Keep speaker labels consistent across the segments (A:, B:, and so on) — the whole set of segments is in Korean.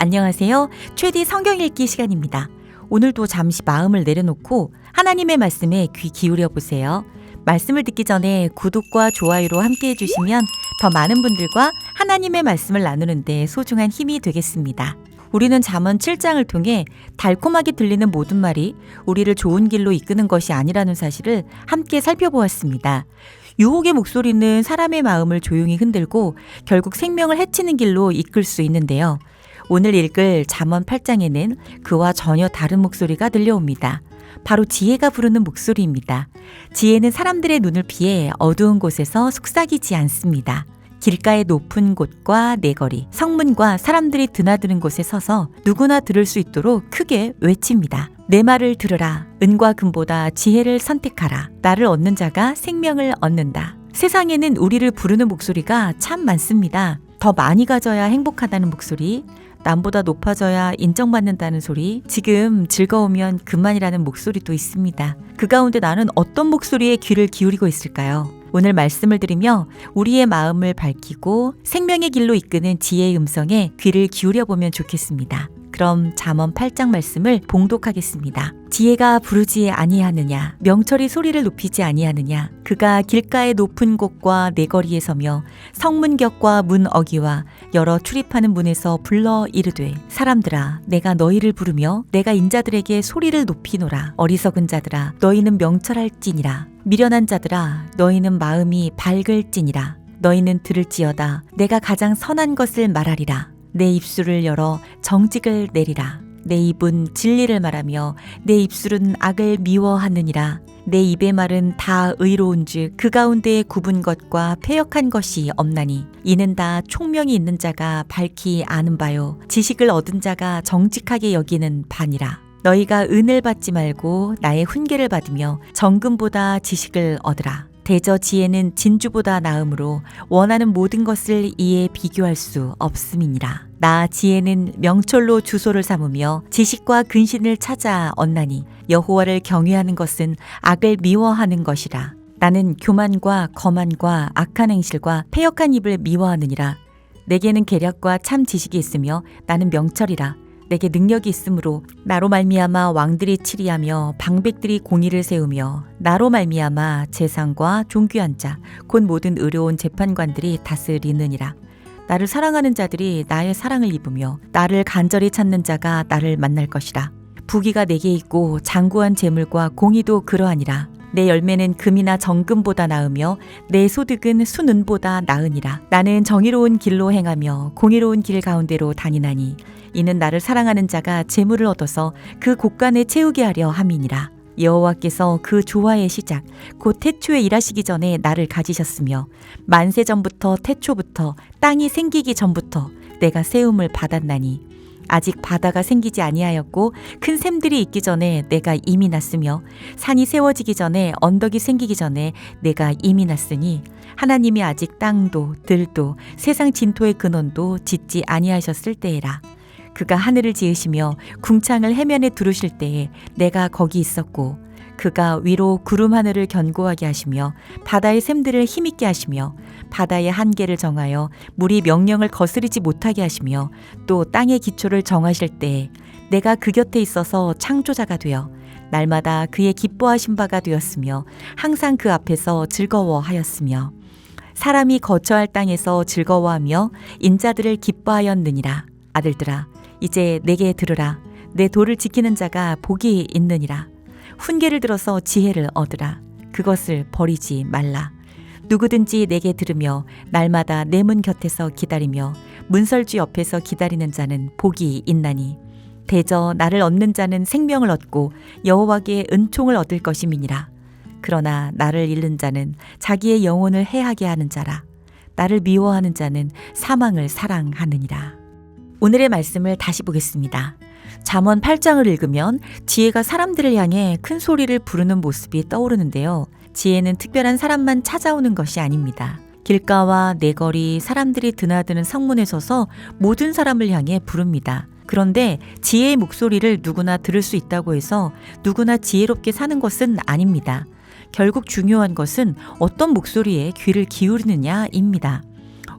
A: 안녕하세요. 최디 성경 읽기 시간입니다. 오늘도 잠시 마음을 내려놓고 하나님의 말씀에 귀 기울여 보세요. 말씀을 듣기 전에 구독과 좋아요로 함께 해주시면 더 많은 분들과 하나님의 말씀을 나누는데 소중한 힘이 되겠습니다. 우리는 잠언 7장을 통해 달콤하게 들리는 모든 말이 우리를 좋은 길로 이끄는 것이 아니라는 사실을 함께 살펴보았습니다. 유혹의 목소리는 사람의 마음을 조용히 흔들고 결국 생명을 해치는 길로 이끌 수 있는데요. 오늘 읽을 잠언 8장에는 그와 전혀 다른 목소리가 들려옵니다. 바로 지혜가 부르는 목소리입니다. 지혜는 사람들의 눈을 피해 어두운 곳에서 속삭이지 않습니다. 길가의 높은 곳과 내거리, 성문과 사람들이 드나드는 곳에 서서 누구나 들을 수 있도록 크게 외칩니다. 내 말을 들으라. 은과 금보다 지혜를 선택하라. 나를 얻는 자가 생명을 얻는다. 세상에는 우리를 부르는 목소리가 참 많습니다. 더 많이 가져야 행복하다는 목소리, 남보다 높아져야 인정받는다는 소리, 지금 즐거우면 그만이라는 목소리도 있습니다. 그 가운데 나는 어떤 목소리에 귀를 기울이고 있을까요? 오늘 말씀을 들으며 우리의 마음을 밝히고 생명의 길로 이끄는 지혜의 음성에 귀를 기울여 보면 좋겠습니다. 그럼 잠언 8장 말씀을 봉독하겠습니다. 지혜가 부르지 아니하느냐, 명철이 소리를 높이지 아니하느냐. 그가 길가의 높은 곳과 내거리에 서며 성문격과 문 어기와 여러 출입하는 문에서 불러 이르되, 사람들아 내가 너희를 부르며 내가 인자들에게 소리를 높이노라. 어리석은 자들아 너희는 명철할지니라. 미련한 자들아 너희는 마음이 밝을지니라. 너희는 들을지어다. 내가 가장 선한 것을 말하리라. 내 입술을 열어 정직을 내리라. 내 입은 진리를 말하며 내 입술은 악을 미워하느니라. 내 입의 말은 다 의로운즉 그 가운데에 굽은 것과 패역한 것이 없나니 이는 다 총명이 있는 자가 밝히 아는 바요 지식을 얻은 자가 정직하게 여기는 바니라. 너희가 은을 받지 말고 나의 훈계를 받으며 정금보다 지식을 얻으라. 대저 지혜는 진주보다 나음으로 원하는 모든 것을 이에 비교할 수 없음이니라. 나 지혜는 명철로 주소를 삼으며 지식과 근신을 찾아 얻나니 여호와를 경외하는 것은 악을 미워하는 것이라. 나는 교만과 거만과 악한 행실과 패역한 입을 미워하느니라. 내게는 계략과 참 지식이 있으며 나는 명철이라. 내게 능력이 있으므로 나로 말미암아 왕들이 치리하며 방백들이 공의를 세우며 나로 말미암아 재상과 존귀한 자 곧 모든 의로운 재판관들이 다스리느니라. 나를 사랑하는 자들이 나의 사랑을 입으며 나를 간절히 찾는 자가 나를 만날 것이라. 부귀가 내게 있고 장구한 재물과 공의도 그러하니라. 내 열매는 금이나 정금보다 나으며 내 소득은 순은보다 나으니라. 나는 정의로운 길로 행하며 공의로운 길 가운데로 다니나니 이는 나를 사랑하는 자가 재물을 얻어서 그 곳간에 채우게 하려 함이니라. 여호와께서 그 조화의 시작 곧 태초에 일하시기 전에 나를 가지셨으며 만세 전부터 태초부터 땅이 생기기 전부터 내가 세움을 받았나니 아직 바다가 생기지 아니하였고 큰 샘들이 있기 전에 내가 이미 났으며 산이 세워지기 전에 언덕이 생기기 전에 내가 이미 났으니 하나님이 아직 땅도 들도 세상 진토의 근원도 짓지 아니하셨을 때에라. 그가 하늘을 지으시며 궁창을 해면에 두르실 때에 내가 거기 있었고 그가 위로 구름 하늘을 견고하게 하시며 바다의 샘들을 힘있게 하시며 바다의 한계를 정하여 물이 명령을 거스르지 못하게 하시며 또 땅의 기초를 정하실 때에 내가 그 곁에 있어서 창조자가 되어 날마다 그의 기뻐하신 바가 되었으며 항상 그 앞에서 즐거워하였으며 사람이 거처할 땅에서 즐거워하며 인자들을 기뻐하였느니라. 아들들아 이제 내게 들으라. 내 도를 지키는 자가 복이 있느니라. 훈계를 들어서 지혜를 얻으라. 그것을 버리지 말라. 누구든지 내게 들으며 날마다 내 문 곁에서 기다리며 문설주 옆에서 기다리는 자는 복이 있나니 대저 나를 얻는 자는 생명을 얻고 여호와께 은총을 얻을 것임이니라. 그러나 나를 잃는 자는 자기의 영혼을 해하게 하는 자라. 나를 미워하는 자는 사망을 사랑하느니라. 오늘의 말씀을 다시 보겠습니다. 잠언 8장을 읽으면 지혜가 사람들을 향해 큰 소리를 부르는 모습이 떠오르는데요. 지혜는 특별한 사람만 찾아오는 것이 아닙니다. 길가와 내거리, 사람들이 드나드는 성문에 서서 모든 사람을 향해 부릅니다. 그런데 지혜의 목소리를 누구나 들을 수 있다고 해서 누구나 지혜롭게 사는 것은 아닙니다. 결국 중요한 것은 어떤 목소리에 귀를 기울이느냐입니다.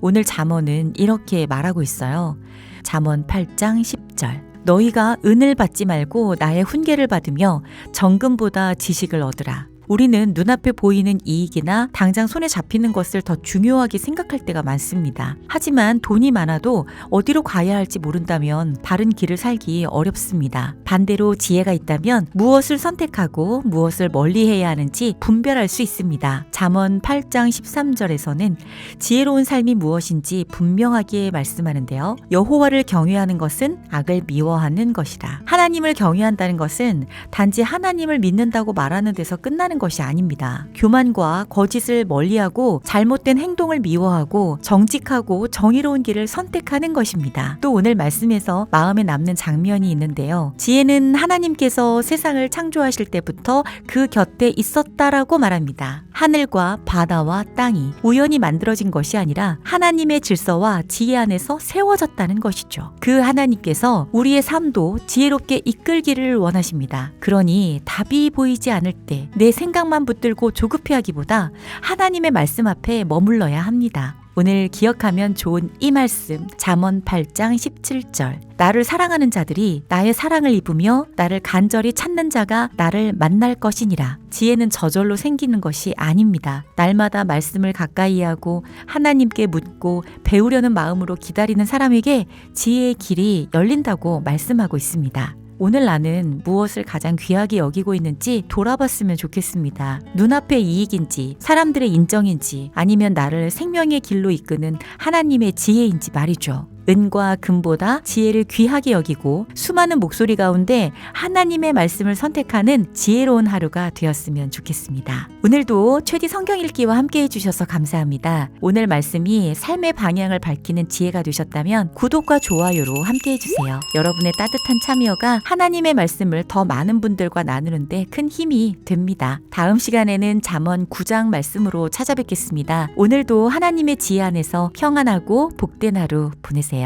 A: 오늘 잠언은 이렇게 말하고 있어요. 잠언 8장 10절. 너희가 은을 받지 말고 나의 훈계를 받으며 정금보다 지식을 얻으라. 우리는 눈앞에 보이는 이익이나 당장 손에 잡히는 것을 더 중요하게 생각할 때가 많습니다. 하지만 돈이 많아도 어디로 가야 할지 모른다면 바른 길을 살기 어렵습니다. 반대로 지혜가 있다면 무엇을 선택하고 무엇을 멀리해야 하는지 분별할 수 있습니다. 잠언 8장 13절에서는 지혜로운 삶이 무엇인지 분명하게 말씀하는데요. 여호와를 경외하는 것은 악을 미워하는 것이라. 하나님을 경외한다는 것은 단지 하나님을 믿는다고 말하는 데서 끝나는 것이 아닙니다. 교만과 거짓을 멀리하고 잘못된 행동을 미워하고 정직하고 정의로운 길을 선택하는 것입니다. 또 오늘 말씀에서 마음에 남는 장면이 있는데요. 지혜는 하나님께서 세상을 창조하실 때부터 그 곁에 있었다라고 말합니다. 하늘과 바다와 땅이 우연히 만들어진 것이 아니라 하나님의 질서와 지혜 안에서 세워졌다는 것이죠. 그 하나님께서 우리의 삶도 지혜롭게 이끌기를 원하십니다. 그러니 답이 보이지 않을 때 내 생각만 붙들고 조급해하기보다 하나님의 말씀 앞에 머물러야 합니다. 오늘 기억하면 좋은 이 말씀, 잠언 8장 17절. 나를 사랑하는 자들이 나의 사랑을 입으며 나를 간절히 찾는 자가 나를 만날 것이니라. 지혜는 저절로 생기는 것이 아닙니다. 날마다 말씀을 가까이 하고 하나님께 묻고 배우려는 마음으로 기다리는 사람에게 지혜의 길이 열린다고 말씀하고 있습니다. 오늘 나는 무엇을 가장 귀하게 여기고 있는지 돌아봤으면 좋겠습니다. 눈앞의 이익인지, 사람들의 인정인지, 아니면 나를 생명의 길로 이끄는 하나님의 지혜인지 말이죠. 은과 금보다 지혜를 귀하게 여기고 수많은 목소리 가운데 하나님의 말씀을 선택하는 지혜로운 하루가 되었으면 좋겠습니다. 오늘도 최디 성경 읽기와 함께 해주셔서 감사합니다. 오늘 말씀이 삶의 방향을 밝히는 지혜가 되셨다면 구독과 좋아요로 함께 해주세요. 여러분의 따뜻한 참여가 하나님의 말씀을 더 많은 분들과 나누는데 큰 힘이 됩니다. 다음 시간에는 잠언 9장 말씀으로 찾아뵙겠습니다. 오늘도 하나님의 지혜 안에서 평안하고 복된 하루 보내세요.